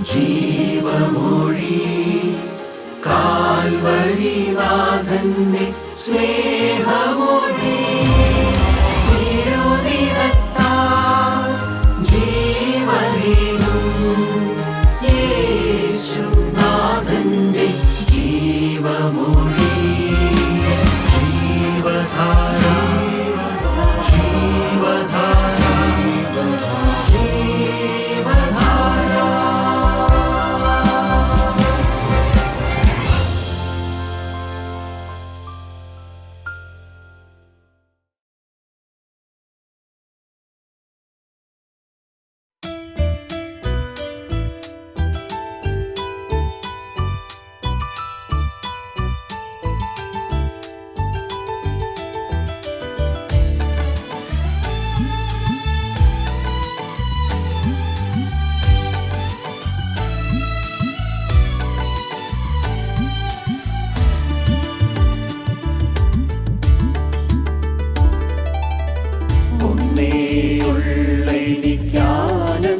ജീവമൊഴി കാൽവരിനാഥന്റെ സ്നേഹമൊഴി തിരുനിറത്താൽ ജീവനേകും യേശുനാഥന്റെ ജീവമൊഴി ജീവധാര ജീവധാര ജീവധാര.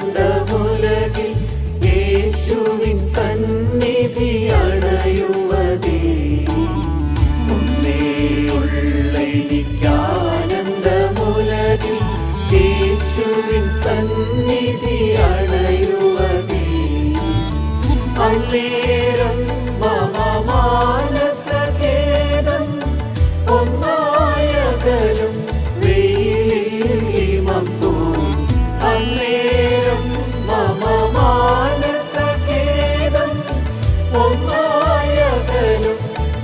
എനിക്കാനന്ദമുലകിൽ യേശുവിൻ സന്നിധി അണയുവതേ. ഒന്നേയുള്ള എനിക്കാനന്ദമുലകിൽ യേശുവിൻ സന്നിധി അണയുവതേ. അന്നേരം മമ മാനസഖേദം ഒന്നായകലും വെയിലിൽ ഹിമം പോം. അന്നേരം മമ മാനസഖേദം ഒന്നായകലും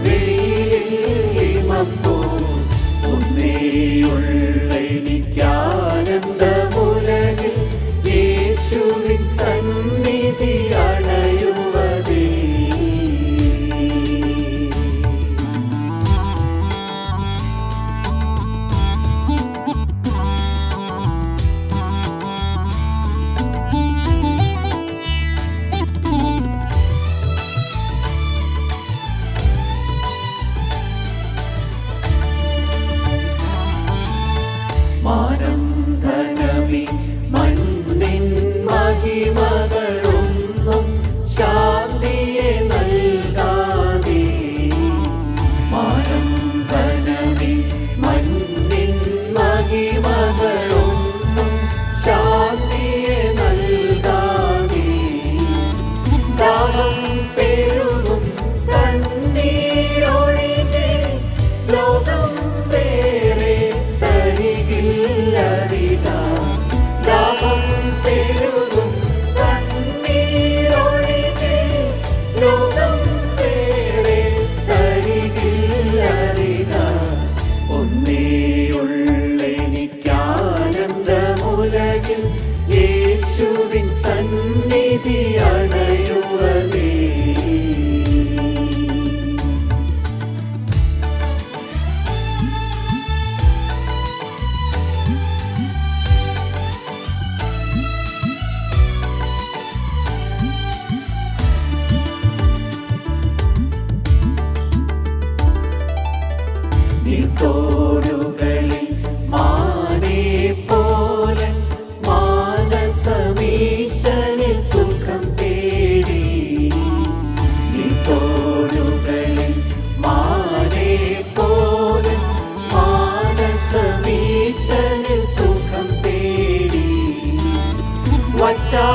വെയിലിൽ ഹിമം പോം. ഒന്നേയുള്ള എനിക്കാനന്ദമുലകിൽ യേശുവിൻ സന്നിധി അണയുവതേ. മാനം ധനമി മണ്ണിൻ മഹിമകളൊന്നും ശാന്തിയെ നൽകാതെ. മാനം ധനമി മണ്ണിൻ മഹിമകളൊന്നും ശാന്തിയെ നൽകാതെ. ദാഹം പെരുകും കണ്ണീരൊഴികെ ലോകം വേറെ തരികില്ലറിക. ദാഹം പെരുകും കണ്ണീരൊഴികെ ലോകം വേറെ തരികില്ലറിക. ഒന്നേയുള്ള എനിക്കാനന്ദമുലകിൽ യേശുവിൻ സന്നിധി അണയുവതേ. നീർത്തോടുകളിൽ മാനേ പോലെ മാനസമീശനിൽ സുഖം തേടി. നീർത്തോടുകളിൽ മാനേ പോലെ മാനസമീശനിൽ സുഖം തേടി. വറ്റാ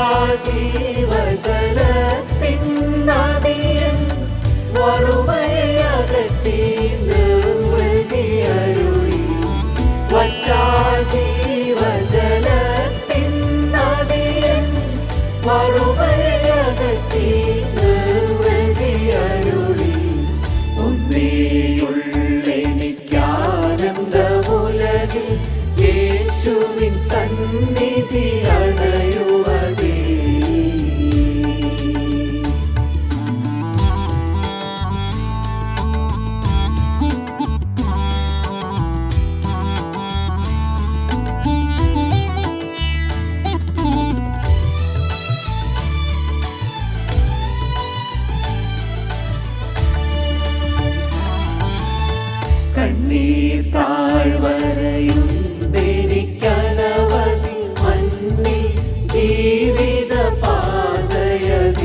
ജീവജലത്തിൻ നദിയൻ വറുമയകറ്റി നിർവൃതിയരുളി. വറ്റാ ജീവജലത്തിൻ നദിയൻ വറുമയകറ്റി നിർവൃതിയരുളി. ഒന്നേയുള്ള എനിക്കാനന്ദമുലകിൽ യേശുവിൻ സന്നിധി അണയുവതേ. കണ്ണീർ താഴ്വരയുണ്ടെനിക്കനവധി മണ്ണിൽ ജീവിത പാതയതിൽ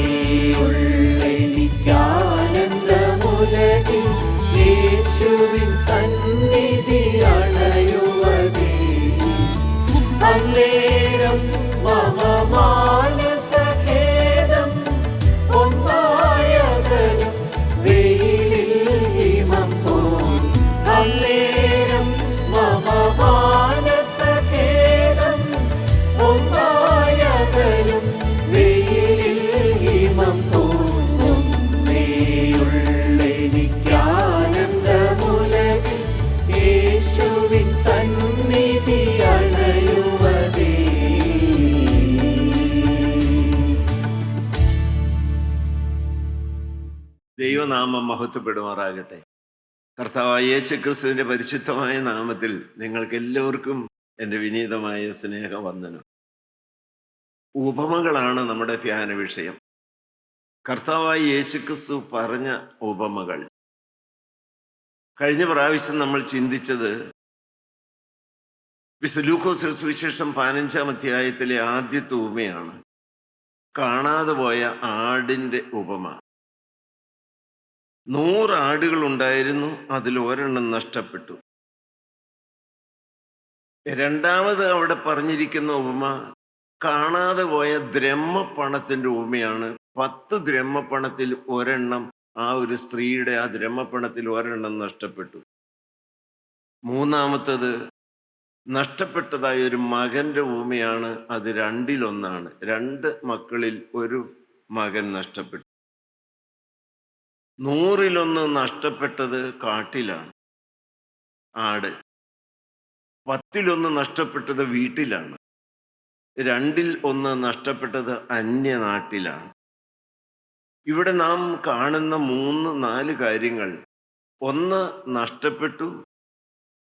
നന്ദിയുള്ളെനിക്കാനന്ദമുലകിൽ യേശുവിൻ സന്നിധി അണയുവതേ. അന്നേരം മമ മാനസഖേദം ഒന്നായകലും വെയിലിൽ ഹിമം പോൽ. അന്നേരം മമ മാനസഖേദം ഒന്നായകലും വെയിലിൽ ഹിമം പോൽ. ഒന്നേയുള്ളെനിക്കാനന്ദമുലകിൽ യേശുവിൻ സന്നിധി അണയുവതേ. ദൈവനാമം മഹത്വപ്പെടുമാറാകട്ടെ. കർത്താവായ യേശുക്രിസ്തുവിന്റെ പരിശുദ്ധമായ നാമത്തിൽ നിങ്ങൾക്ക് എല്ലാവർക്കും എൻ്റെ വിനീതമായ സ്നേഹവന്ദനം. ഉപമകളാണ് നമ്മുടെ ധ്യാന വിഷയം. കർത്താവായ യേശുക്രിസ്തു പറഞ്ഞ ഉപമകൾ. കഴിഞ്ഞ പ്രാവശ്യം നമ്മൾ ചിന്തിച്ചത് വിശുദ്ധ ലൂക്കോസ് സുവിശേഷം 15-ാം അധ്യായത്തിലെ ആദ്യത്തെ ഉപമയാണ്. കാണാതെ പോയ ആടിൻ്റെ ഉപമ. 100 ആടുകൾ ഉണ്ടായിരുന്നു, അതിൽ ഒരെണ്ണം നഷ്ടപ്പെട്ടു. രണ്ടാമത് അവിടെ പറഞ്ഞിരിക്കുന്ന ഉപമ കാണാതെ പോയ ദ്രഹ്മപ്പണത്തിൻ്റെ ഉപമയാണ്. 10 ദ്രഹ്മപ്പണത്തിൽ ഒരെണ്ണം ആ ഒരു സ്ത്രീയുടെ ആ ദ്രഹ്മപ്പണത്തിൽ ഒരെണ്ണം നഷ്ടപ്പെട്ടു. മൂന്നാമത്തത് നഷ്ടപ്പെട്ടതായ ഒരു മകൻ്റെ ഉപമയാണ്. അത് 2-1. 2 മക്കളിൽ ഒരു മകൻ നഷ്ടപ്പെട്ടു. 100-1 നഷ്ടപ്പെട്ടത് കാട്ടിലാണ്, ആട്. 10-1 നഷ്ടപ്പെട്ടത് വീട്ടിലാണ്. 2-1 നഷ്ടപ്പെട്ടത് അന്യനാട്ടിലാണ്. ഇവിടെ നാം കാണുന്ന 3-4 കാര്യങ്ങൾ. 1 നഷ്ടപ്പെട്ടു,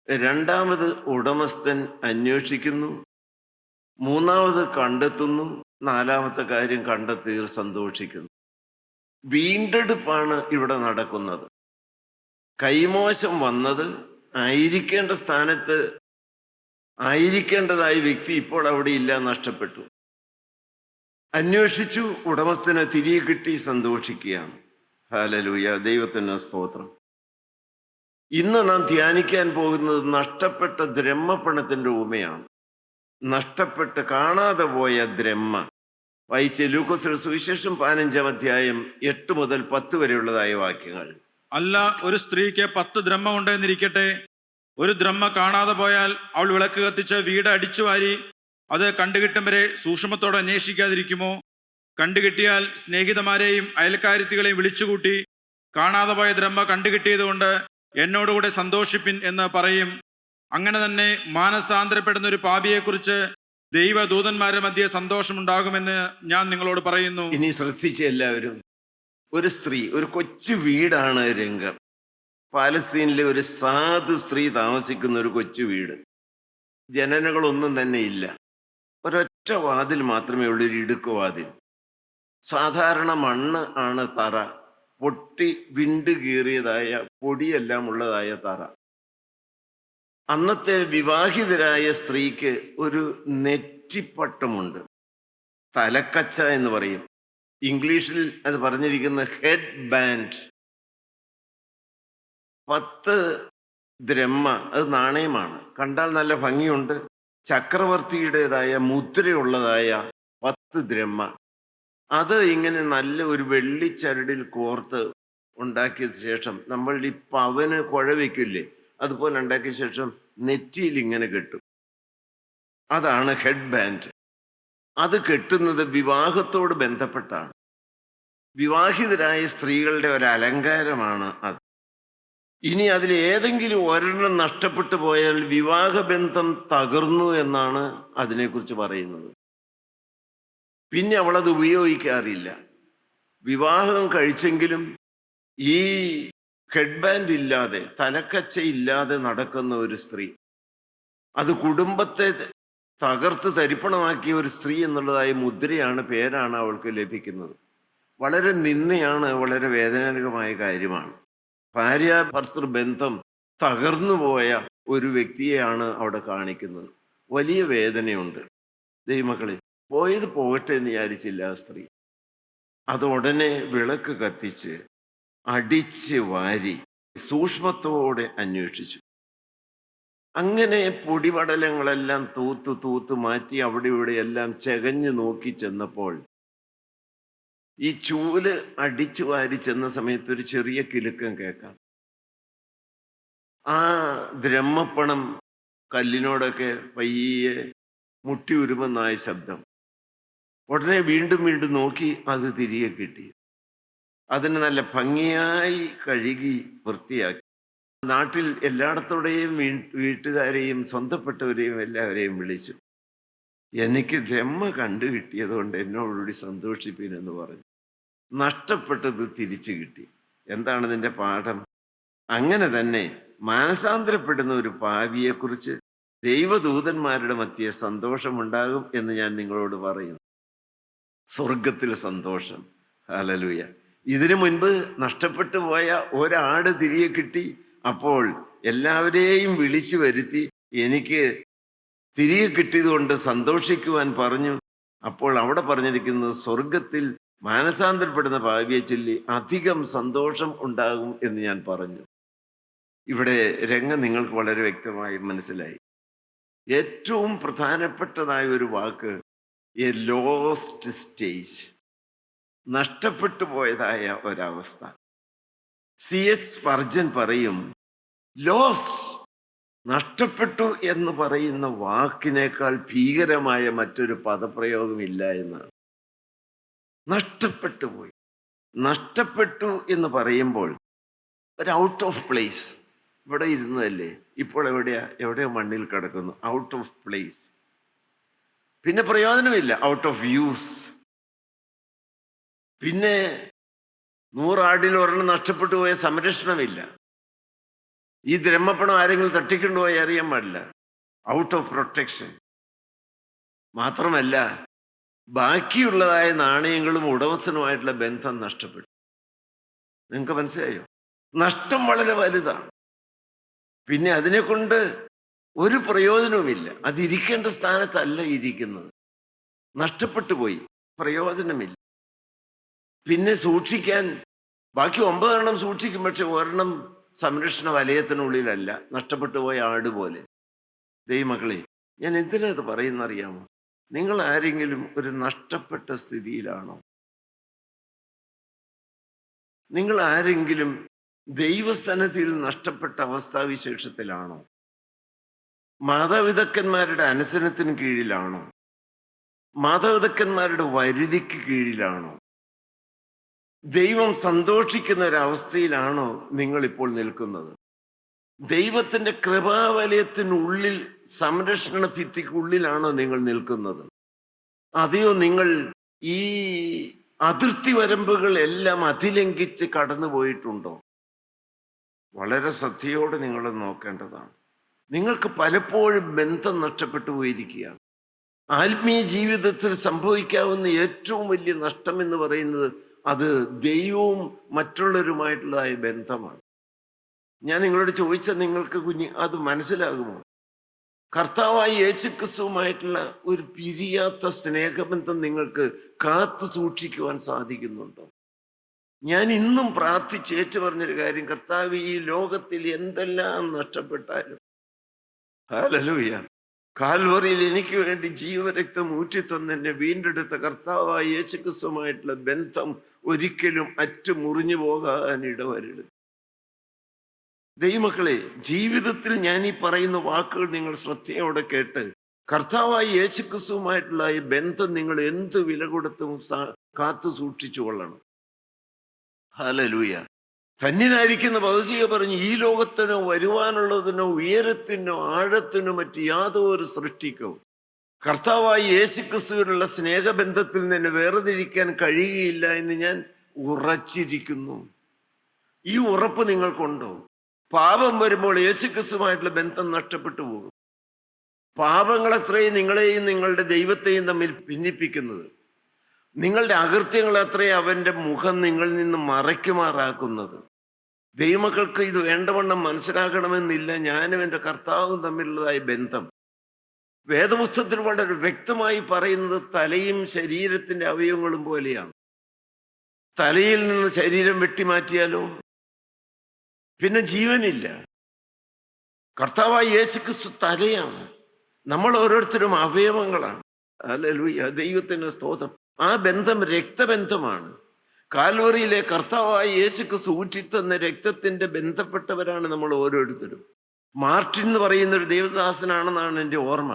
രണ്ടാമത് ഉടമസ്ഥൻ അന്വേഷിക്കുന്നു, മൂന്നാമത് കണ്ടെത്തുന്നു, 4-മത്തെ കാര്യം കണ്ടെത്തി സന്തോഷിക്കുന്നു. വീണ്ടെടുപ്പാണ് ഇവിടെ നടക്കുന്നത്. കൈമോശം വന്നത് ആയിരിക്കേണ്ട സ്ഥാനത്ത് ആയിരിക്കേണ്ടതായ വ്യക്തി ഇപ്പോൾ അവിടെ ഇല്ല, നഷ്ടപ്പെട്ടു. അന്വേഷിച്ചു, ഉടമസ്ഥനെ തിരികെ കിട്ടി, സന്തോഷിക്കുകയാണ്. ഹല്ലേലൂയ, ദൈവത്തിന് സ്തോത്രം. ഇന്ന് നാം ധ്യാനിക്കാൻ പോകുന്നത് നഷ്ടപ്പെട്ട ദ്രഹ്മപ്പണത്തിൻ്റെ ഉപമയാണ്. നഷ്ടപ്പെട്ട് കാണാതെ പോയ ദ്രഹ്മ. വായിച്ച ലൂക്കോസ് സുവിശേഷം 15-ാം അധ്യായം 8 മുതൽ 10 വരെയുള്ളതായ വാക്യങ്ങൾ. അല്ല, ഒരു സ്ത്രീക്ക് 10 ദ്രഹ്മ ഉണ്ടെന്നിരിക്കട്ടെ. ഒരു ദ്രഹ്മ കാണാതെ പോയാൽ അവൾ വിളക്ക് കത്തിച്ച് വീട് അടിച്ചുവാരി അത് കണ്ടുകിട്ടും വരെ സൂക്ഷ്മത്തോടെ അന്വേഷിക്കാതിരിക്കുമോ? കണ്ടുകിട്ടിയാൽ സ്നേഹിതമാരെയും അയൽക്കാരിത്തികളെയും വിളിച്ചുകൂട്ടി കാണാതെ പോയ ദ്രഹ്മ കണ്ടുകിട്ടിയതുകൊണ്ട് എന്നോടുകൂടെ സന്തോഷിപ്പിൻ എന്ന് പറയും. അങ്ങനെ തന്നെ മാനസാന്തരപ്പെടുന്ന ഒരു പാപിയെക്കുറിച്ച് ദൈവദൂതന്മാരുടെ മധ്യേ സന്തോഷമുണ്ടാകുമെന്ന് ഞാൻ നിങ്ങളോട് പറയുന്നു. ഇനി ശ്രദ്ധിച്ച എല്ലാവരും, ഒരു സ്ത്രീ, ഒരു കൊച്ചു വീടാണ് രംഗം. പാലസ്തീനിലെ ഒരു സാധു സ്ത്രീ താമസിക്കുന്ന ഒരു കൊച്ചു വീട്. ജനനങ്ങളൊന്നും തന്നെ ഇല്ല. ഒരൊറ്റ വാതിൽ മാത്രമേ ഉള്ളൂ, ഒരു ഇടുക്കുവാതിൽ. സാധാരണ മണ്ണ് ആണ് തറ. പൊട്ടി വിണ്ടു കീറിയതായ പൊടിയെല്ലാം ഉള്ളതായ തറ. അന്നത്തെ വിവാഹിതരായ സ്ത്രീക്ക് ഒരു നെറ്റിപ്പട്ടമുണ്ട്, തലക്കച്ച എന്ന് പറയും. ഇംഗ്ലീഷിൽ അത് പറഞ്ഞിരിക്കുന്ന ഹെഡ് ബാൻഡ്. 10 ദ്രഹ്മ, അത് നാണയമാണ്. കണ്ടാൽ നല്ല ഭംഗിയുണ്ട്. ചക്രവർത്തിയുടേതായ മുദ്രയുള്ളതായ 10 ദ്രഹ്മ. അത് ഇങ്ങനെ നല്ല ഒരു വെള്ളിച്ചരടിൽ കോർത്ത് ഉണ്ടാക്കിയ ശേഷം നമ്മൾ ഈ പവന് കുഴ വയ്ക്കില്ലേ, അതുപോലെ ഉണ്ടാക്കിയ ശേഷം നെറ്റിയിൽ ഇങ്ങനെ കെട്ടും. അതാണ് ഹെഡ് ബാൻഡ്. അത് കെട്ടുന്നത് വിവാഹത്തോട് ബന്ധപ്പെട്ടാണ്. വിവാഹിതരായ സ്ത്രീകളുടെ ഒരു അലങ്കാരമാണ് അത്. ഇനി അതിൽ ഏതെങ്കിലും ഒരെണ്ണം നഷ്ടപ്പെട്ടു പോയാൽ വിവാഹബന്ധം തകർന്നു എന്നാണ് അതിനെക്കുറിച്ച് പറയുന്നത്. പിന്നെ അവളത് ഉപയോഗിക്കാറില്ല. വിവാഹം കഴിച്ചെങ്കിലും ഈ ഹെഡ് ബാൻഡ് ഇല്ലാതെ, തലക്കച്ച ഇല്ലാതെ നടക്കുന്ന ഒരു സ്ത്രീ, അത് കുടുംബത്തെ തകർത്ത് തരിപ്പണമാക്കിയ ഒരു സ്ത്രീ എന്നുള്ളതായ മുദ്രയാണ്, പേരാണ് അവൾക്ക് ലഭിക്കുന്നത്. വളരെ നിന്ദയാണ്, വളരെ വേദനാജനകമായ കാര്യമാണ്. ഭാര്യ ഭർത്തൃ ബന്ധം തകർന്നു പോയ ഒരു വ്യക്തിയെയാണ് അവിടെ കാണിക്കുന്നത്. വലിയ വേദനയുണ്ട്. ദൈവമക്കളെ, പോയത് പോകട്ടെ എന്ന് വിചാരിച്ചില്ല ആ സ്ത്രീ. അത് ഉടനെ വിളക്ക് കത്തിച്ച് അടിച്ച് വാരി സൂക്ഷ്മത്തോടെ അന്വേഷിച്ചു. അങ്ങനെ പൊടിപടലങ്ങളെല്ലാം തൂത്ത് മാറ്റി അവിടെ ഇവിടെ എല്ലാം ചകഞ്ഞു നോക്കി ചെന്നപ്പോൾ ഈ ചൂല് അടിച്ചു വാരി ചെന്ന സമയത്ത് ഒരു ചെറിയ കിലുക്കം കേൾക്കാം. ആ ദ്രഹ്മപ്പണം കല്ലിനോടൊക്കെ പയ്യെ മുട്ടി ഉരുമെന്നായ ശബ്ദം. ഉടനെ വീണ്ടും നോക്കി, അത് തിരികെ കിട്ടി. അതിനെ നല്ല ഭംഗിയായി കഴുകി വൃത്തിയാക്കി. നാട്ടിൽ എല്ലായിടത്തോടെയും വീട്ടുകാരെയും സ്വന്തപ്പെട്ടവരെയും എല്ലാവരെയും വിളിച്ചു. എനിക്ക് ദ്രഹ്മ കണ്ടു കിട്ടിയത് കൊണ്ട് എന്നോടുകൂടി സന്തോഷിപ്പീനെന്ന് പറഞ്ഞു. നഷ്ടപ്പെട്ടത് തിരിച്ചു കിട്ടി. എന്താണ് ഇതിൻ്റെ പാഠം? അങ്ങനെ തന്നെ മാനസാന്തരപ്പെടുന്ന ഒരു പാപിയെക്കുറിച്ച് ദൈവദൂതന്മാരുടെ മധ്യേ സന്തോഷമുണ്ടാകും എന്ന് ഞാൻ നിങ്ങളോട് പറയുന്നു. സ്വർഗത്തിൽ സന്തോഷം. ഹല്ലേലൂയ. ഇതിനു മുൻപ് നഷ്ടപ്പെട്ടു പോയ ഒരാട് തിരികെ കിട്ടി. അപ്പോൾ എല്ലാവരെയും വിളിച്ചു വരുത്തി എനിക്ക് തിരികെ കിട്ടിയതുകൊണ്ട് സന്തോഷിക്കുവാൻ പറഞ്ഞു. അപ്പോൾ അവിടെ പറഞ്ഞിരിക്കുന്നത് സ്വർഗത്തിൽ മാനസാന്തരപ്പെടുന്ന പാപിയെ ചൊല്ലി അധികം സന്തോഷം ഉണ്ടാകും എന്ന് ഞാൻ പറഞ്ഞു. ഇവിടെ രംഗം നിങ്ങൾക്ക് വളരെ വ്യക്തമായി മനസ്സിലായി. ഏറ്റവും പ്രധാനപ്പെട്ടതായ ഒരു വാക്ക് എ ലോസ്റ്റ് സ്റ്റേജ്, നഷ്ടപ്പെട്ടു പോയതായ ഒരവസ്ഥ. C.H. സ്പർജൻ പറയും, ലോസ്, നഷ്ടപ്പെട്ടു എന്ന് പറയുന്ന വാക്കിനേക്കാൾ ഭീകരമായ മറ്റൊരു പദപ്രയോഗമില്ല എന്നാണ്. നഷ്ടപ്പെട്ടു പോയി. നഷ്ടപ്പെട്ടു എന്ന് പറയുമ്പോൾ ഒരു ഔട്ട് ഓഫ് പ്ലേസ്. ഇവിടെ ഇരുന്നതല്ലേ, ഇപ്പോൾ എവിടെയോ മണ്ണിൽ കിടക്കുന്നു. Out of place. പിന്നെ പ്രയോജനമില്ല. Out of use. പിന്നെ 100 ആടിൽ ഒരെണ്ണം നഷ്ടപ്പെട്ടു പോയ സംരക്ഷണമില്ല. ഈ ദ്രഹ്മപ്പണം ആരെങ്കിലും തട്ടിക്കൊണ്ടുപോയി അറിയാൻ പാടില്ല. Out of protection. മാത്രമല്ല, ബാക്കിയുള്ളതായ നാണയങ്ങളും ഉടമസ്ഥനുമായിട്ടുള്ള ബന്ധം നഷ്ടപ്പെട്ടു. നിങ്ങൾക്ക് മനസ്സിലായോ? നഷ്ടം വളരെ വലുതാണ്. പിന്നെ അതിനെ കൊണ്ട് ഒരു പ്രയോജനവുമില്ല. അതിരിക്കേണ്ട സ്ഥാനത്തല്ല ഇരിക്കുന്നത്. നഷ്ടപ്പെട്ടു പോയി, പ്രയോജനമില്ല. പിന്നെ സൂക്ഷിക്കാൻ ബാക്കി 9 എണ്ണം സൂക്ഷിക്കും, പക്ഷെ ഒരെണ്ണം സംരക്ഷണ വലയത്തിനുള്ളിലല്ല. നഷ്ടപ്പെട്ടു പോയ ആട് പോലെ. ദൈവമക്കളെ, ഞാൻ എന്തിനാ ഇത് പറയുന്നറിയാമോ? നിങ്ങൾ ആരെങ്കിലും ഒരു നഷ്ടപ്പെട്ട സ്ഥിതിയിലാണോ? നിങ്ങൾ ആരെങ്കിലും ദൈവസന്നിധിയിൽ നഷ്ടപ്പെട്ട അവസ്ഥാവിശേഷത്തിലാണോ? മാതാപിതാക്കന്മാരുടെ അനുസരണത്തിന് കീഴിലാണോ? മാതാപിതാക്കന്മാരുടെ വരുതിക്ക് കീഴിലാണോ? ദൈവം സന്തോഷിക്കുന്ന ഒരവസ്ഥയിലാണോ നിങ്ങളിപ്പോൾ നിൽക്കുന്നത്? ദൈവത്തിൻ്റെ കൃപാവലയത്തിനുള്ളിൽ, സംരക്ഷണ ഭിത്തിക്കുള്ളിലാണോ നിങ്ങൾ നിൽക്കുന്നത്? അതെയോ നിങ്ങൾ ഈ അതിർത്തി വരമ്പുകൾ എല്ലാം അതിലംഘിച്ച് കടന്നു പോയിട്ടുണ്ടോ? വളരെ ശ്രദ്ധയോടെ നിങ്ങൾ നോക്കേണ്ടതാണ്. നിങ്ങൾക്ക് പലപ്പോഴും ബന്ധം നഷ്ടപ്പെട്ടു പോയിരിക്കുകയാണ്. ആത്മീയ ജീവിതത്തിൽ സംഭവിക്കാവുന്ന ഏറ്റവും വലിയ നഷ്ടം എന്ന് പറയുന്നത് അത് ദൈവവും മറ്റുള്ളവരുമായിട്ടുള്ളതായ ബന്ധമാണ്. ഞാൻ നിങ്ങളോട് ചോദിച്ചാൽ നിങ്ങൾക്ക് അത് മനസ്സിലാകുമോ? കർത്താവായ യേശുക്രിസ്തുവുമായിട്ടുള്ള ഒരു പിരിയാത്ത സ്നേഹബന്ധം നിങ്ങൾക്ക് കാത്തു സൂക്ഷിക്കുവാൻ സാധിക്കുന്നുണ്ടോ? ഞാൻ ഇന്നും പ്രാർത്ഥിച്ച് ഏറ്റുപറഞ്ഞൊരു കാര്യം, കർത്താവ്, ഈ ലോകത്തിൽ എന്തെല്ലാം നഷ്ടപ്പെട്ടാലും, ഹല്ലേലൂയ, കാൽവറിയിൽ എനിക്ക് വേണ്ടി ജീവരക്തം ഊറ്റിത്തന്നെ വീണ്ടെടുത്ത കർത്താവായ യേശുക്രിസ്തുവുമായിട്ടുള്ള ബന്ധം ഒരിക്കലും മുറിഞ്ഞു പോകാൻ ഇടവരരുത്. ദൈവമക്കളെ, ജീവിതത്തിൽ ഞാൻ ഈ പറയുന്ന വാക്കുകൾ നിങ്ങൾ ശ്രദ്ധയോടെ കേട്ട് കർത്താവായ യേശുക്രിസ്തുവുമായിട്ടുള്ള ഈ ബന്ധം നിങ്ങൾ എന്ത് വില കൊടുത്തും കാത്തു സൂക്ഷിച്ചു കൊള്ളണം. ഹല്ലേലൂയ. ധന്യനായിരിക്കുന്ന പൗലോസ് പറഞ്ഞു, ഈ ലോകത്തിനോ വരുവാനുള്ളതിനോ ഉയരത്തിനോ ആഴത്തിനോ മറ്റ് യാതൊരു സൃഷ്ടിക്കോ കർത്താവായ യേശുക്രിസ്തുവിനുള്ള സ്നേഹബന്ധത്തിൽ നിന്ന് വേർതിരിക്കാൻ കഴിയുകയില്ല എന്ന് ഞാൻ ഉറച്ചിരിക്കുന്നു. ഈ ഉറപ്പ് നിങ്ങൾക്കുണ്ടോ? പാപം വരുമ്പോൾ യേശുക്രിസ്തുവായിട്ടുള്ള ബന്ധം നഷ്ടപ്പെട്ടു പോകും. പാപങ്ങളെത്രയും നിങ്ങളെയും നിങ്ങളുടെ ദൈവത്തെയും തമ്മിൽ ഭിന്നിപ്പിക്കുന്നത്, നിങ്ങളുടെ അകൃത്യങ്ങൾ അത്രയും അവൻ്റെ മുഖം നിങ്ങളിൽ നിന്ന് മറയ്ക്കുമാറാക്കുന്നത്. ദൈവമക്കൾക്ക് ഇത് വേണ്ടവണ്ണം മനസ്സിലാക്കണമെന്നില്ല. ഞാനും എൻ്റെ കർത്താവും തമ്മിലുള്ളതായ ബന്ധം വേദപുസ്തകത്തിൽ വളരെ വ്യക്തമായി പറയുന്നത് തലയും ശരീരത്തിൻ്റെ അവയവങ്ങളും പോലെയാണ്. തലയിൽ നിന്ന് ശരീരം വെട്ടിമാറ്റിയാലോ പിന്നെ ജീവനില്ല. കർത്താവായ യേശുക്രിസ്തു തലയാണ്, നമ്മൾ ഓരോരുത്തരും അവയവങ്ങളാണ്. ഹല്ലേലൂയ, ദൈവത്തിന് സ്തോത്രം. ആ ബന്ധം രക്തബന്ധമാണ്. കാൽവറിയിലെ കർത്താവായ യേശുക്രിസ്തു ഊറ്റിത്തന്ന രക്തത്തിന്റെ ബന്ധപ്പെട്ടവരാണ് നമ്മൾ ഓരോരുത്തരും. മാർട്ടിൻ എന്ന് പറയുന്ന ഒരു ദേവദാസനാണെന്നാണ് എൻ്റെ ഓർമ്മ.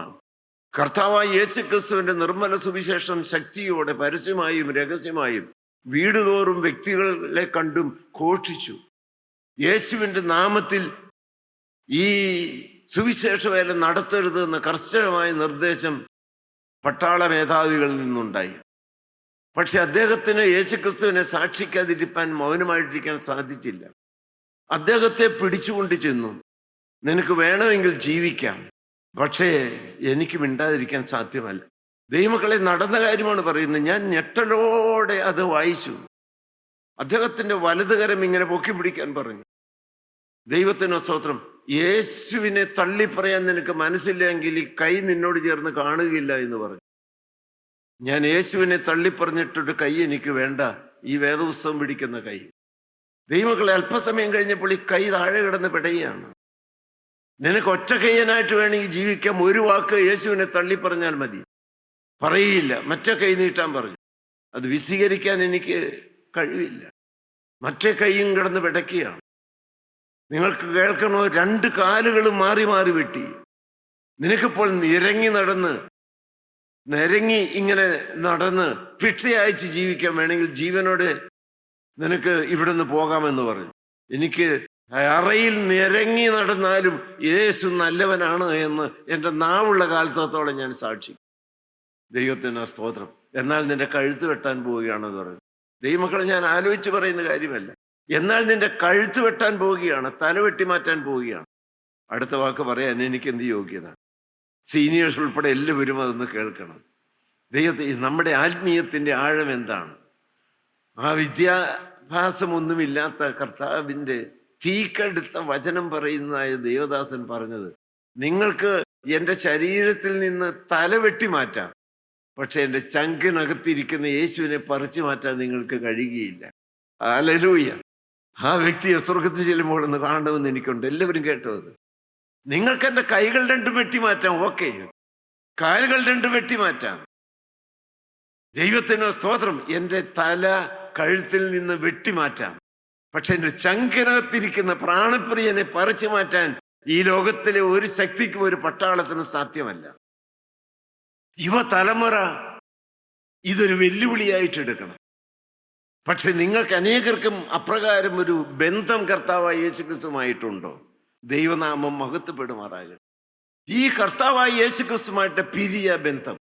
കർത്താവായ യേശുക്രിസ്തുവിന്റെ നിർമ്മല സുവിശേഷം ശക്തിയോടെ പരസ്യമായും രഹസ്യമായും വീടുതോറും വ്യക്തികളെ കണ്ടും ഘോഷിച്ചു. യേശുവിന്റെ നാമത്തിൽ ഈ സുവിശേഷ വേല നടത്തരുത് എന്ന കർശനമായ നിർദ്ദേശം പട്ടാള മേധാവികളിൽ നിന്നുണ്ടായി. പക്ഷെ അദ്ദേഹത്തിന് യേശുക്രിസ്തുവിനെ സാക്ഷിക്കാതിരിക്കാൻ, മൗനമായിട്ടിരിക്കാൻ സാധിച്ചില്ല. അദ്ദേഹത്തെ പിടിച്ചുകൊണ്ട് ചെന്നു, നിനക്ക് വേണമെങ്കിൽ ജീവിക്കാം, പക്ഷേ എനിക്ക് മിണ്ടാതിരിക്കാൻ സാധ്യമല്ല. ദൈവമക്കളെ, നടന്ന കാര്യമാണ് പറയുന്നത്. ഞാൻ ഞെട്ടലോടെ അത് വായിച്ചു. അദ്ദേഹത്തിന്റെ വലതുകരം ഇങ്ങനെ പൊക്കി പിടിക്കാൻ പറഞ്ഞു. ദൈവത്തിന് സ്തോത്രം. യേശുവിനെ തള്ളിപ്പറയാൻ നിനക്ക് മനസ്സില്ലെങ്കിൽ ഈ കൈ നിന്നോട് ചേർന്ന് കാണുകയില്ല എന്ന് പറഞ്ഞു. ഞാൻ യേശുവിനെ തള്ളിപ്പറഞ്ഞിട്ടൊരു കൈ എനിക്ക് വേണ്ട, ഈ വേദപുസ്തകം പിടിക്കുന്ന കൈ. ദൈവമക്കളെ, അല്പസമയം കഴിഞ്ഞപ്പോൾ ഈ കൈ താഴെ കിടന്ന് പിടയുകയാണ്. നിനക്ക് ഒറ്റ കൈയ്യനായിട്ട് വേണമെങ്കിൽ ജീവിക്കാം, ഒരു വാക്ക് യേശുവിനെ തള്ളിപ്പറഞ്ഞാൽ മതി. പറയില്ല, മറ്റേ കൈ നീട്ടാൻ പറഞ്ഞു. അത് വിശീകരിക്കാൻ എനിക്ക് കഴിവില്ല. മറ്റേ കൈയും കിടന്ന് പിടയ്ക്കുകയാണ്. നിങ്ങൾക്ക് കേൾക്കണോ? 2 കാലുകളും മാറി മാറി വെട്ടി. നിനക്കിപ്പോൾ നിരങ്ങി ഇങ്ങനെ നടന്ന് ഭിക്ഷ അയച്ച് ജീവിക്കാൻ വേണമെങ്കിൽ ജീവനോട് നിനക്ക് ഇവിടുന്ന് പോകാമെന്ന് പറഞ്ഞു. എനിക്ക് അറയിൽ നിരങ്ങി നടന്നാലും യേശു നല്ലവനാണ് എന്ന് എൻ്റെ നാവുള്ള കാലത്തോളം ഞാൻ സാക്ഷി. ദൈവത്തിന് സ്തോത്രം. എന്നാൽ നിന്റെ കഴുത്ത് വെട്ടാൻ പോവുകയാണെന്ന് പറഞ്ഞു. ദൈവമക്കളെ, ഞാൻ ആലോചിച്ച് പറയുന്ന കാര്യമല്ല. എന്നാൽ നിന്റെ കഴുത്ത് വെട്ടാൻ പോവുകയാണ്, തല വെട്ടി മാറ്റാൻ പോവുകയാണ്. അടുത്ത വാക്ക് പറയാൻ എനിക്ക് എന്ത് യോഗ്യത? സീനിയേഴ്സ് ഉൾപ്പെടെ എല്ലാവരും അതൊന്ന് കേൾക്കണം. നമ്മുടെ ആത്മീയത്തിൻ്റെ ആഴം എന്താണ്? ആ വിദ്യാഭ്യാസമൊന്നുമില്ലാത്ത കർത്താവിൻ്റെ തീക്കടുത്ത വചനം പറയുന്നതായ ദേവദാസൻ പറഞ്ഞത്, നിങ്ങൾക്ക് എൻ്റെ ശരീരത്തിൽ നിന്ന് തല വെട്ടി മാറ്റാം, പക്ഷെ എൻ്റെ ചങ്കിനകത്തിരിക്കുന്ന യേശുവിനെ പറിച്ചു മാറ്റാൻ നിങ്ങൾക്ക് കഴിയുകയില്ല. ഹല്ലേലൂയ. ആ വ്യക്തിയെ സ്വർഗത്തിൽ ചെല്ലുമ്പോൾ ഒന്ന് കാണണമെന്ന് എനിക്കുണ്ട്. എല്ലാവരും കേട്ടോ അത്. നിങ്ങൾക്ക് എൻ്റെ കൈകൾ 2 വെട്ടി മാറ്റാം, ഓക്കെ, കാലുകൾ 2 വെട്ടി മാറ്റാം. ദൈവത്തിന് സ്തോത്രം. എൻ്റെ തല കഴുത്തിൽ നിന്ന് വെട്ടിമാറ്റാം, പക്ഷെ എൻ്റെ ചങ്കിനകത്തിരിക്കുന്ന പ്രാണപ്രിയനെ പറിച്ചു മാറ്റാൻ ഈ ലോകത്തിലെ ഒരു ശക്തിക്കും ഒരു പട്ടാളത്തിനും സാധ്യമല്ല. യുവതലമുറ ഇതൊരു വെല്ലുവിളിയായിട്ടെടുക്കണം. പക്ഷെ നിങ്ങൾക്ക് അനേകർക്കും അപ്രകാരം ഒരു ബന്ധം കർത്താവായ യേശുക്രിസ്തുമായിട്ടുണ്ടോ? ദൈവനാമം മഹത്വപ്പെടുമാറാകട്ടെ. ഈ കർത്താവായ യേശുക്രിസ്തുമായിട്ട് പിരിയ ബന്ധം,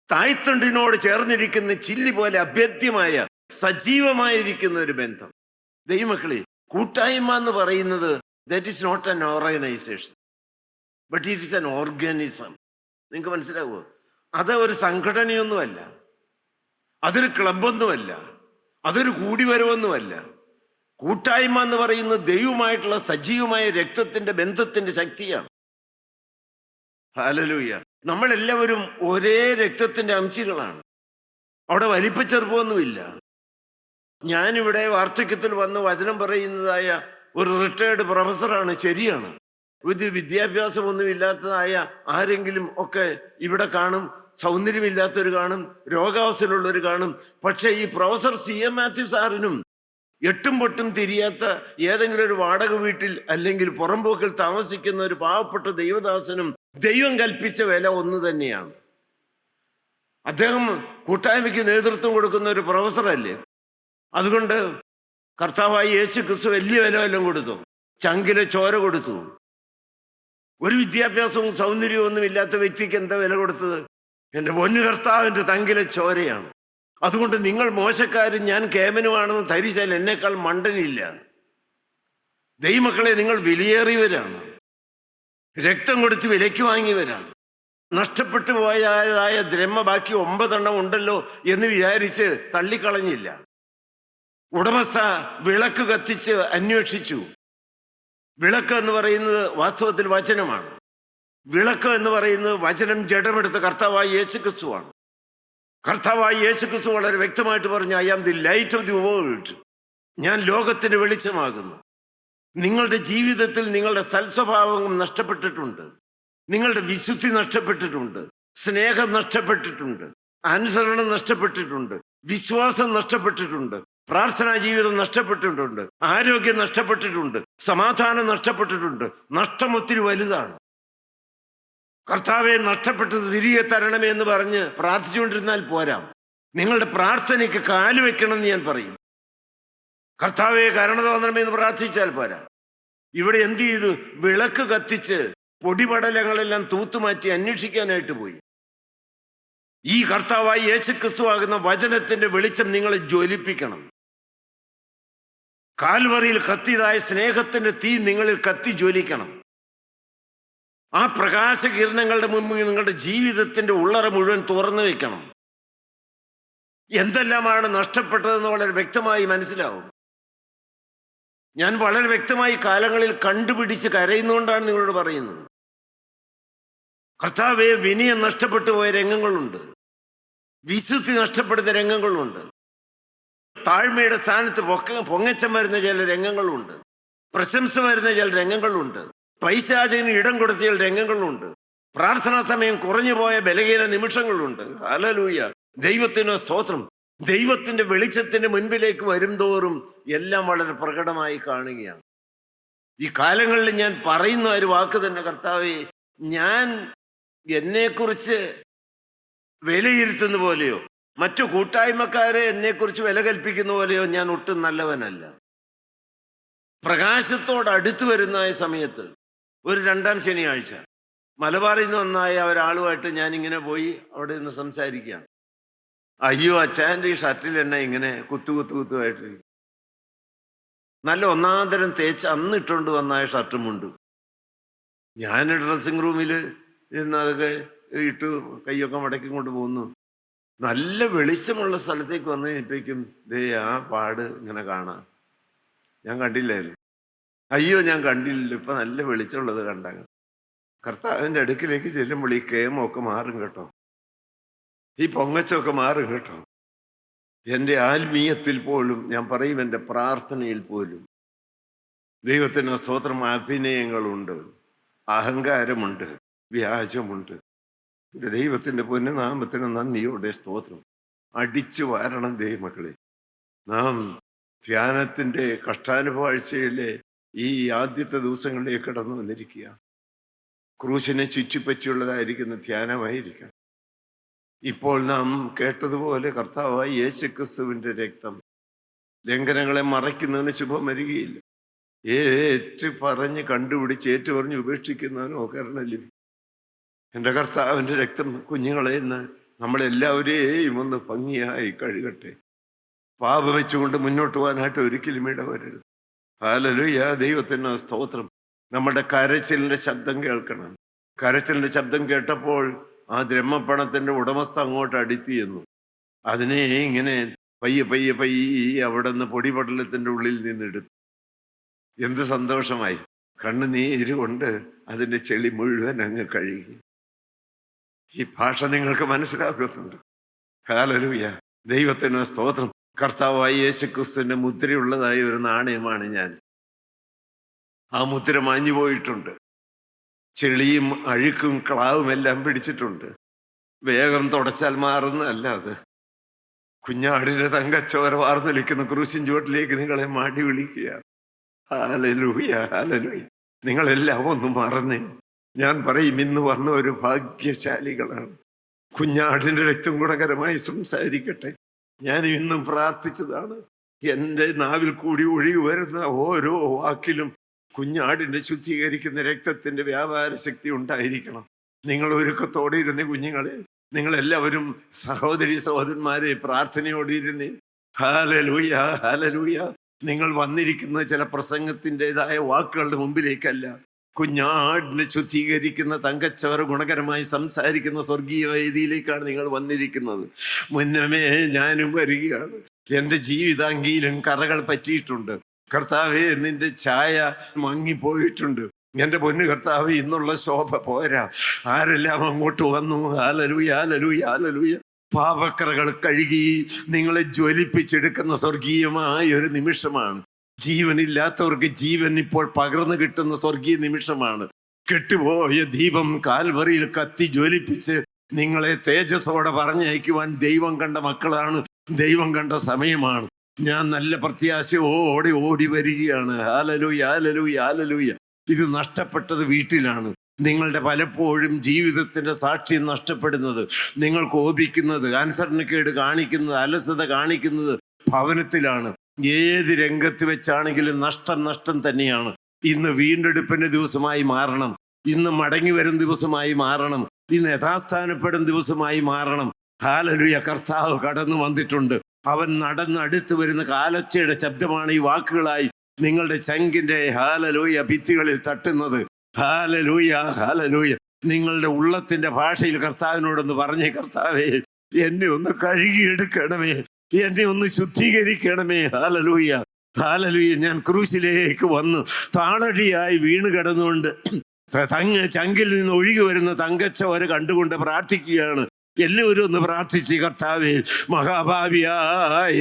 തായ്തണ്ടിനോട് ചേർന്നിരിക്കുന്ന ചില്ലി പോലെ അഭേദ്യമായ സജീവമായിരിക്കുന്ന ഒരു ബന്ധം. ദൈവമക്കളെ, കൂട്ടായ്മ എന്ന് പറയുന്നത് that is not an organisation, but it is an organism. നിങ്ങൾക്ക് മനസ്സിലാവുമോ? അത് ഒരു സംഘടനയൊന്നുമല്ല, അതൊരു ക്ലബൊന്നുമല്ല, അതൊരു കൂടിവരവൊന്നുമല്ല. കൂട്ടായ്മ എന്ന് പറയുന്നത് ദൈവമായിട്ടുള്ള സജീവമായ രക്തത്തിന്റെ ബന്ധത്തിന്റെ ശക്തിയാണ്. ഹല്ലേലൂയ. നമ്മളെല്ലാവരും ഒരേ രക്തത്തിന്റെ അംശികളാണ്. അവിടെ വലിപ്പച്ചെറുപ്പമൊന്നുമില്ല. ഞാനിവിടെ വാർദ്ധക്യത്തിൽ വന്ന് വചനം പറയുന്നതായ ഒരു റിട്ടയർഡ് പ്രൊഫസറാണ്, ശരിയാണ്. വിദ്യാഭ്യാസമൊന്നും ഇല്ലാത്തതായ ആരെങ്കിലും ഒക്കെ ഇവിടെ കാണും, സൗന്ദര്യമില്ലാത്തവർ കാണും, രോഗാവസ്ഥയിലുള്ളവർ കാണും. പക്ഷെ ഈ പ്രൊഫസർ CM മാത്യു സാറിനും എട്ടും പൊട്ടും തിരിയാത്ത ഏതെങ്കിലും ഒരു വാടക വീട്ടിൽ അല്ലെങ്കിൽ പുറമ്പോക്കിൽ താമസിക്കുന്ന ഒരു പാവപ്പെട്ട ദൈവദാസനും ദൈവം കൽപ്പിച്ച വില ഒന്ന് തന്നെയാണ്. അദ്ദേഹം കൂട്ടായ്മയ്ക്ക് നേതൃത്വം കൊടുക്കുന്ന ഒരു പ്രൊഫസറല്ലേ. അതുകൊണ്ട് കർത്താവായ യേശു ക്രിസ്തു വലിയ വില വല്ലതും കൊടുത്തു, ചങ്കിലെ ചോര കൊടുത്തു. ഒരു വിദ്യാഭ്യാസവും സൗന്ദര്യവും ഒന്നും ഇല്ലാത്ത വ്യക്തിക്ക് എന്താ വില കൊടുത്തത്? എൻ്റെ പൊന്നു കർത്താവിൻ്റെ തങ്കിലെ ചോരയാണ്. അതുകൊണ്ട് നിങ്ങൾ മോശക്കാരും ഞാൻ കേമനുമാണെന്ന് ധരിച്ചാൽ എന്നേക്കാൾ മണ്ടനില്ല. ദൈവമക്കളെ, നിങ്ങൾ വിലയേറിയവരാണ്, രക്തം കൊടുത്ത് വിലയ്ക്ക് വാങ്ങിയവരാണ്. നഷ്ടപ്പെട്ടു പോയതായ ദ്രഹ്മ ബാക്കി 9 ഉണ്ടല്ലോ എന്ന് വിചാരിച്ച് തള്ളിക്കളഞ്ഞില്ല. ഉടമസ്ഥ വിളക്ക് കത്തിച്ച് അന്വേഷിച്ചു. വിളക്ക് എന്ന് പറയുന്നത് വാസ്തവത്തിൽ വചനമാണ്. വിളക്ക് എന്ന് പറയുന്നത് വചനം ജഡമെടുത്ത കർത്താവായ യേശുക്രിസ്തുവാണ്. കർത്താവായ യേശുക്രിസ്തു വളരെ വ്യക്തമായിട്ട് പറഞ്ഞു, I am the light of the world. ഞാൻ ലോകത്തിന് വെളിച്ചമാകുന്നു. നിങ്ങളുടെ ജീവിതത്തിൽ നിങ്ങളുടെ സൽസ്വഭാവം നഷ്ടപ്പെട്ടിട്ടുണ്ട്, നിങ്ങളുടെ വിശുദ്ധി നഷ്ടപ്പെട്ടിട്ടുണ്ട്, സ്നേഹം നഷ്ടപ്പെട്ടിട്ടുണ്ട്, അനുസരണം നഷ്ടപ്പെട്ടിട്ടുണ്ട്, വിശ്വാസം നഷ്ടപ്പെട്ടിട്ടുണ്ട്, പ്രാർത്ഥനാ ജീവിതം നഷ്ടപ്പെട്ടിട്ടുണ്ട്, ആരോഗ്യം നഷ്ടപ്പെട്ടിട്ടുണ്ട്, സമാധാനം നഷ്ടപ്പെട്ടിട്ടുണ്ട്. നഷ്ടം ഒത്തിരി വലുതാണ്. കർത്താവെ, നഷ്ടപ്പെട്ടത് തിരികെ തരണമേ എന്ന് പറഞ്ഞ് പ്രാർത്ഥിച്ചുകൊണ്ടിരുന്നാൽ പോരാ. നിങ്ങളുടെ പ്രാർത്ഥനയ്ക്ക് കാലുവെക്കണമെന്ന് ഞാൻ പറയും. കർത്താവെ കരുണ തോന്നണമേ എന്ന് പ്രാർത്ഥിച്ചാൽ പോരാ. ഇവിടെ എന്ത് ചെയ്തു? വിളക്ക് കത്തിച്ച് പൊടിപടലങ്ങളെല്ലാം തൂത്തുമാറ്റി അന്വേഷിക്കാനായിട്ട് പോയി. ഈ കർത്താവായി യേശുക്രിസ്തു ആകുന്ന വചനത്തിന്റെ വെളിച്ചം നിങ്ങളെ ജ്വലിപ്പിക്കണം. കാൽവറിയിൽ കത്തിയതായ സ്നേഹത്തിന്റെ തീ നിങ്ങളിൽ കത്തി ജ്വലിക്കണം. ആ പ്രകാശകിരണങ്ങളുടെ മുമ്പിൽ നിങ്ങളുടെ ജീവിതത്തിന്റെ ഉള്ളറ മുഴുവൻ തുറന്നു വെക്കണം. എന്തെല്ലാമാണ് നഷ്ടപ്പെട്ടതെന്ന് വളരെ വ്യക്തമായി മനസ്സിലാവും. ഞാൻ വളരെ വ്യക്തമായി കാലങ്ങളിൽ കണ്ടുപിടിച്ച് കരയുന്നുകൊണ്ടാണ് നിങ്ങളോട് പറയുന്നത്. കർത്താവെ, വിനയം നഷ്ടപ്പെട്ടു പോയ രംഗങ്ങളുണ്ട്, വിശുദ്ധി നഷ്ടപ്പെടുന്ന രംഗങ്ങളുണ്ട്, താഴ്മയുടെ സ്ഥാനത്ത് പൊങ്ങച്ചം വരുന്ന ചില രംഗങ്ങളുണ്ട്, പ്രശംസ വരുന്ന ചില രംഗങ്ങളുണ്ട്, പൈശാചിന് ഇടം കൊടുത്ത ചില രംഗങ്ങളുണ്ട്, പ്രാർത്ഥനാ സമയം കുറഞ്ഞു പോയ ബലഹീന നിമിഷങ്ങളുണ്ട്. ഹല്ലേലൂയ, ദൈവത്തിന് സ്തോത്രം. ദൈവത്തിന്റെ വെളിച്ചത്തിന്റെ മുൻപിലേക്ക് വരുംതോറും എല്ലാം വളരെ പ്രകടമായി കാണുകയാണ്. ഈ കാലങ്ങളിൽ ഞാൻ പറയുന്ന ഒരു വാക്ക് തന്നെ, കർത്താവേ, ഞാൻ എന്നെക്കുറിച്ച് വിലയിരുത്തുന്ന പോലെയോ മറ്റു കൂട്ടായ്മക്കാരെ എന്നെക്കുറിച്ച് വില കൽപ്പിക്കുന്ന പോലെയോ ഞാൻ ഒട്ടും നല്ലവനല്ല. പ്രകാശത്തോട് അടുത്തു വരുന്ന സമയത്ത് ഒരു 2-ാം ശനിയാഴ്ച മലബാറിൽ നിന്ന് വന്നായ ഒരാളുമായിട്ട് ഞാനിങ്ങനെ പോയി അവിടെ നിന്ന് സംസാരിക്കുകയാണ്. അയ്യോ, അച്ഛൻ്റെ ഈ ഷർട്ടിൽ എന്നെ ഇങ്ങനെ കുത്തുമായിട്ട് നല്ല ഒന്നാന്തരം തേച്ച് അന്ന് ഇട്ടുകൊണ്ട് വന്നായ ഷർട്ടുമുണ്ട്. ഞാൻ ഡ്രസ്സിങ് റൂമിൽ നിന്ന് അതൊക്കെ ഇട്ട് കൈയൊക്കെ മടക്കി കൊണ്ട് പോകുന്നു. നല്ല വെളിച്ചമുള്ള സ്ഥലത്തേക്ക് വന്നു കഴിഞ്ഞപ്പോഴേക്കും ദേ ആ പാട് ഇങ്ങനെ കാണാം. ഞാൻ കണ്ടില്ലായിരുന്നു. അയ്യോ, ഞാൻ കണ്ടില്ലല്ലോ, ഇപ്പം നല്ല വെളിച്ചമുള്ളത് കണ്ടാൽ. കർത്താവിൻ്റെ അടുക്കിലേക്ക് ചെല്ലുമ്പോൾ ഈ കേമൊക്കെ മാറും കേട്ടോ, ഈ പൊങ്ങച്ചമൊക്കെ മാറും കേട്ടോ. എൻ്റെ ആത്മീയത്തിൽ പോലും ഞാൻ പറയും, എൻ്റെ പ്രാർത്ഥനയിൽ പോലും ദൈവത്തിന് സ്തോത്രം. അഭിനയങ്ങളുണ്ട്, അഹങ്കാരമുണ്ട്, വ്യാജമുണ്ട്. ദൈവത്തിൻ്റെ പൊന്നുനാമത്തിന് നന്ദിയോടെ സ്തോത്രം. അടിച്ചു വാരണം ദൈവമക്കളെ. നാം ധ്യാനത്തിൻ്റെ കഷ്ടാനുഭവാഴ്ചയിലെ ഈ ആദ്യത്തെ ദിവസങ്ങളിലേക്ക് കടന്നു വന്നിരിക്കുക. ക്രൂശിനെ ചുറ്റിപ്പറ്റിയുള്ളതായിരിക്കുന്ന ധ്യാനമായിരിക്കണം. ഇപ്പോൾ നാം കേട്ടതുപോലെ കർത്താവായ യേശുക്രിസ്തുവിൻ്റെ രക്തം ലംഘനങ്ങളെ മറയ്ക്കുന്നതിന് ശുഭം വരികയില്ല. പറഞ്ഞ് കണ്ടുപിടിച്ച് ഏറ്റുപറഞ്ഞ് ഉപേക്ഷിക്കുന്നവനോ കരുണ ലഭിക്കും. എൻ്റെ കർത്താവിൻ്റെ രക്തം കുഞ്ഞുങ്ങളെ ഇന്ന് നമ്മളെല്ലാവരെയും ഒന്ന് ഭംഗിയായി കഴുകട്ടെ. പാപം വെച്ചുകൊണ്ട് മുന്നോട്ട് പോകാനായിട്ട് ഒരിക്കലും ഇടവരരുത്. ഹല്ലേലൂയ, ദൈവത്തിന് സ്തോത്രം. നമ്മുടെ കരച്ചിലിൻ്റെ ശബ്ദം കേൾക്കണം. കരച്ചിലിൻ്റെ ശബ്ദം കേട്ടപ്പോൾ ആ ദ്രഹ്മപ്പണത്തിൻ്റെ ഉടമസ്ഥ അങ്ങോട്ട് അടുത്ത് ചെന്നു. അതിനെ ഇങ്ങനെ പയ്യെ അവിടെ നിന്ന് പൊടിപടലത്തിൻ്റെ ഉള്ളിൽ നിന്നെടുത്തു. എന്ത് സന്തോഷമായി! കണ്ണുനീര് കൊണ്ട് അതിൻ്റെ ചെളി മുഴുവൻ അങ്ങ് കഴുകി. ഈ ഭാഷ നിങ്ങൾക്ക് മനസ്സിലാക്കുന്നുണ്ട്. ഹല്ലേലൂയ, ദൈവത്തിന് സ്തോത്രം. കർത്താവായ യേശുക്രിസ്തുവിൻ്റെ മുദ്രയുള്ളതായ ഒരു നാണയമാണ് ഞാൻ. ആ മുദ്ര മാഞ്ഞു പോയിട്ടുണ്ട്. ചെളിയും അഴുക്കും ക്ലാവും എല്ലാം പിടിച്ചിട്ടുണ്ട്. വേഗം തുടച്ചാൽ മാറുന്നതല്ല അത്. കുഞ്ഞാടിൻ്റെ തങ്കച്ചോര വാർന്നൊലിക്കുന്ന ക്രൂശിൻ ചുവട്ടിലേക്ക് നിങ്ങളെ മാടി വിളിക്കുകയാണ്. Hallelujah, hallelujah. നിങ്ങളെല്ലാം ഒന്ന് മറന്നേ. ഞാൻ പറയും, ഇന്ന് വന്ന ഒരു ഭാഗ്യശാലികളാണ്. കുഞ്ഞാടിൻ്റെ രക്തം ഗുണകരമായി സംസാരിക്കട്ടെ. ഞാൻ ഇന്നും പ്രാർത്ഥിച്ചതാണ്, എൻ്റെ നാവിൽ കൂടി ഒഴുകി വരുന്ന ഓരോ വാക്കിലും കുഞ്ഞാടിൻ്റെ ശുദ്ധീകരിക്കുന്ന രക്തത്തിൻ്റെ വ്യാപാര ശക്തി ഉണ്ടായിരിക്കണം. നിങ്ങൾ ഒരുക്കത്തോടെ ഇരുന്നേ കുഞ്ഞുങ്ങളെ. നിങ്ങളെല്ലാവരും സഹോദരി സഹോദരന്മാരെ പ്രാർത്ഥനയോടെ ഇരുന്നേ. Hallelujah, hallelujah. നിങ്ങൾ വന്നിരിക്കുന്ന ചില പ്രസംഗത്തിൻ്റെതായ വാക്കുകളുടെ മുമ്പിലേക്കല്ല, കുഞ്ഞാടിനെ ശുദ്ധീകരിക്കുന്ന തങ്കച്ചവർ ഗുണകരമായി സംസാരിക്കുന്ന സ്വർഗീയ വേദിയിലേക്കാണ് നിങ്ങൾ വന്നിരിക്കുന്നത്. മുന്നമേ ഞാനും വരികയാണ്. എൻ്റെ ജീവിതാംഗിയിലും കറകൾ പറ്റിയിട്ടുണ്ട്. കർത്താവേ, നിന്റെ ഛായ മങ്ങിപ്പോയിട്ടുണ്ട്. എൻ്റെ പൊന്നു കർത്താവേ, ഇന്നുള്ള ശോഭ പോരാ. ആരെല്ലാം അങ്ങോട്ട് വന്നു. Hallelujah, hallelujah, hallelujah. പാപക്കറകൾ കഴുകി നിങ്ങളെ ജ്വലിപ്പിച്ചെടുക്കുന്ന സ്വർഗീയമായ ഒരു നിമിഷമാണ്. ജീവനില്ലാത്തവർക്ക് ജീവൻ ഇപ്പോൾ പകർന്നു കിട്ടുന്ന സ്വർഗീയ നിമിഷമാണ്. കെട്ടുപോയ ദീപം കാൽവറിയിൽ കത്തി ജ്വലിപ്പിച്ച് നിങ്ങളെ തേജസ്സോടെ പറഞ്ഞയക്കുവാൻ ദൈവം കണ്ട മക്കളാണ്. ദൈവം കണ്ട സമയമാണ്. ഞാൻ നല്ല പ്രത്യാശയോടെ ഓടി വരികയാണ്. Hallelujah, hallelujah, hallelujah. ഇത് നഷ്ടപ്പെട്ടത് വീട്ടിലാണ്. നിങ്ങളുടെ പലപ്പോഴും ജീവിതത്തിന്റെ സാക്ഷ്യം നഷ്ടപ്പെടുന്നത്, നിങ്ങൾ കോപിക്കുന്നത്, അനുസരണക്കേട് കാണിക്കുന്നത്, അലസത കാണിക്കുന്നത് ഭവനത്തിലാണ്. ഏത് രംഗത്ത് വെച്ചാണെങ്കിലും നഷ്ടം തന്നെയാണ്. ഇന്ന് വീണ്ടെടുപ്പിന്റെ ദിവസമായി മാറണം. ഇന്ന് മടങ്ങി വരുന്ന ദിവസമായി മാറണം. ഇന്ന് യഥാസ്ഥാനപ്പെടുന്ന ദിവസമായി മാറണം. ഹല്ലേലൂയ. കർത്താവ് കടന്നു വന്നിട്ടുണ്ട്. അവൻ നടന്ന് അടുത്ത് വരുന്ന കാലൊച്ചയുടെ ശബ്ദമാണ് ഈ വാക്കുകളായി നിങ്ങളുടെ ചങ്കിന്റെ ഹല്ലേലൂയ ഭിത്തികളിൽ തട്ടുന്നത്. Hallelujah, hallelujah. നിങ്ങളുടെ ഉള്ളത്തിന്റെ ഭാഷയിൽ കർത്താവിനോടൊന്ന് പറഞ്ഞേ, കർത്താവേ എന്നെ ഒന്ന് കഴുകിയെടുക്കണമേ, എന്നെ ഒന്ന് ശുദ്ധീകരിക്കണമേ. Hallelujah, hallelujah. ഞാൻ ക്രൂശിലേക്ക് വന്നു താളടിയായി വീണ് കിടന്നുകൊണ്ട് ചങ്കിൽ നിന്ന് ഒഴുകി വരുന്ന തങ്കച്ചോര കണ്ടുകൊണ്ട് പ്രാർത്ഥിക്കുകയാണ്. എല്ലാവരും ഒന്ന് പ്രാർത്ഥിച്ച്, കർത്താവേ മഹാഭാവിയാ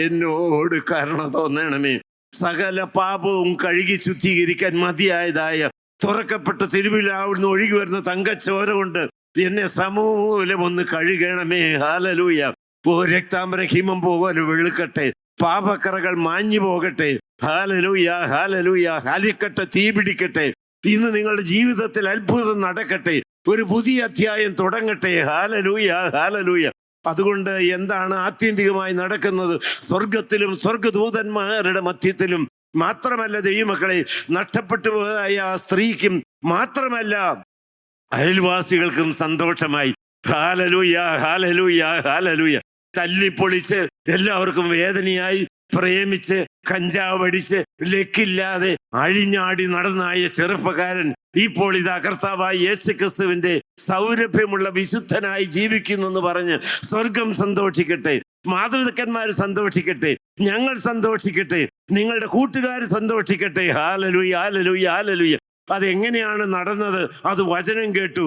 എന്നോട് കരുണ തോന്നണമേ. സകല പാപവും കഴുകി ശുദ്ധീകരിക്കാൻ മതിയായതായ തുറക്കപ്പെട്ട തിരുവിൽ അവിടുന്ന് ഒഴുകി വരുന്ന തങ്കച്ചോര കൊണ്ട് എന്നെ സമൂലം ഒന്ന് കഴുകണമേ. ഹല്ലേലൂയ. ഓ രക്താംബര ഹിമം പോലെ വെളുക്കട്ടെ, പാപക്കറകൾ മാഞ്ഞു പോകട്ടെ. Hallelujah, hallelujah. ഹാലിക്കട്ടെ, തീ പിടിക്കട്ടെ. ഇന്ന് നിങ്ങളുടെ ജീവിതത്തിൽ അത്ഭുതം നടക്കട്ടെ. ഒരു പുതിയ അധ്യായം തുടങ്ങട്ടെ. Hallelujah, hallelujah. അതുകൊണ്ട് എന്താണ് ആത്യന്തികമായി നടക്കുന്നത്? സ്വർഗത്തിലും സ്വർഗദൂതന്മാരുടെ മധ്യത്തിലും മാത്രമല്ല ദൈവമക്കളെ, നഷ്ടപ്പെട്ടു പോയ ആ സ്ത്രീക്കും മാത്രമല്ല അയൽവാസികൾക്കും സന്തോഷമായി. Hallelujah, hallelujah, hallelujah. തല്ലിപ്പൊളിച്ച് എല്ലാവർക്കും വേദനയായി പ്രേമിച്ച് കഞ്ചാവ് അടിച്ച് ലക്കില്ലാതെ അഴിഞ്ഞാടി നടന്നായ ചെറുപ്പക്കാരൻ ഇപ്പോൾ ഇതാ കർത്താവായ യേശുക്രിസ്തുവിന്റെ സൗരഭ്യമുള്ള വിശുദ്ധനായി ജീവിക്കുന്നു എന്ന് പറഞ്ഞ് സ്വർഗം സന്തോഷിക്കട്ടെ, മാതാപിതാക്കന്മാർ സന്തോഷിക്കട്ടെ, ഞങ്ങൾ സന്തോഷിക്കട്ടെ, നിങ്ങളുടെ കൂട്ടുകാർ സന്തോഷിക്കട്ടെ. Hallelujah, hallelujah, hallelujah. അതെങ്ങനെയാണ് നടന്നത്? അത് വചനം കേട്ടു.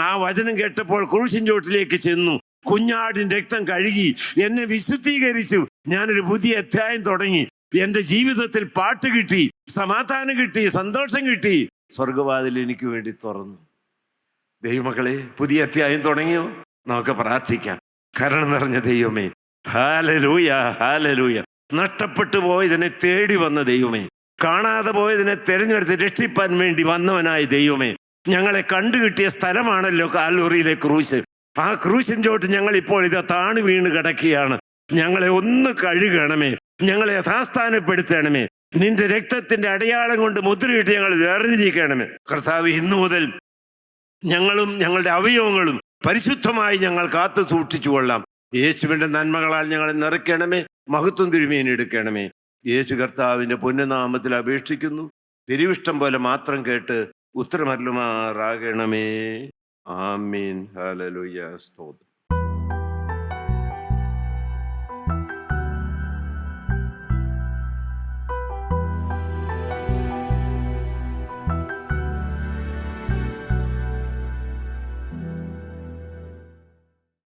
ആ വചനം കേട്ടപ്പോൾ ക്രൂശിൻ ചോട്ടിലേക്ക് ചെന്നു. കുഞ്ഞാടിൻ രക്തം കഴുകി എന്നെ വിശുദ്ധീകരിച്ചു. ഞാനൊരു പുതിയ അധ്യായം തുടങ്ങി. എന്റെ ജീവിതത്തിൽ പാട്ട് കിട്ടി, സമാധാനം കിട്ടി, സന്തോഷം കിട്ടി. സ്വർഗവാതിൽ എനിക്ക് വേണ്ടി തുറന്നു. ദൈവമക്കളെ, പുതിയ അധ്യായം തുടങ്ങിയോ? നമുക്ക് പ്രാർത്ഥിക്കാം. കരുണ നിറഞ്ഞ ദൈവമേ, ഹല്ലേലൂയ, ഹല്ലേലൂയ. നഷ്ടപ്പെട്ടു പോയതിനെ തേടി വന്ന ദൈവമേ, കാണാതെ പോയതിനെ തെരഞ്ഞെടുത്ത് രക്ഷിപ്പാൻ വേണ്ടി വന്നവനായ ദൈവമേ, ഞങ്ങളെ കണ്ടുകിട്ടിയ സ്ഥലമാണല്ലോ കാൽവറിയിലെ ക്രൂശ്. ആ ക്രൂശിൻ ചോട്ട് ഞങ്ങൾ ഇപ്പോൾ ഇതാ താണു വീണ് കിടക്കുകയാണ്. ഞങ്ങളെ ഒന്ന് കഴുകണമേ, ഞങ്ങളെ യഥാസ്ഥാനപ്പെടുത്തണമേ. നിന്റെ രക്തത്തിന്റെ അടയാളം കൊണ്ട് മുദ്രയിട്ട് ഞങ്ങൾ വേർതിരിക്കണമേ. കർത്താവ്, ഇന്നു മുതൽ ഞങ്ങളും ഞങ്ങളുടെ അവയവങ്ങളും പരിശുദ്ധമായി ഞങ്ങൾ കാത്തു സൂക്ഷിച്ചു കൊള്ളാം. യേശുവിന്റെ നന്മകളാൽ ഞങ്ങളെ നിറയ്ക്കണമേ, മഹത്വം തിരുമേനി എടുക്കണമേ. യേശു കർത്താവിന്റെ പുണ്യനാമത്തിൽ അപേക്ഷിക്കുന്നു. തിരുവിഷ്ടം പോലെ മാത്രം കേട്ട് ഉത്തരമരുളുമാറാകണമേ. ആമീൻ. ഹല്ലേലൂയ. സ്തോത്രം.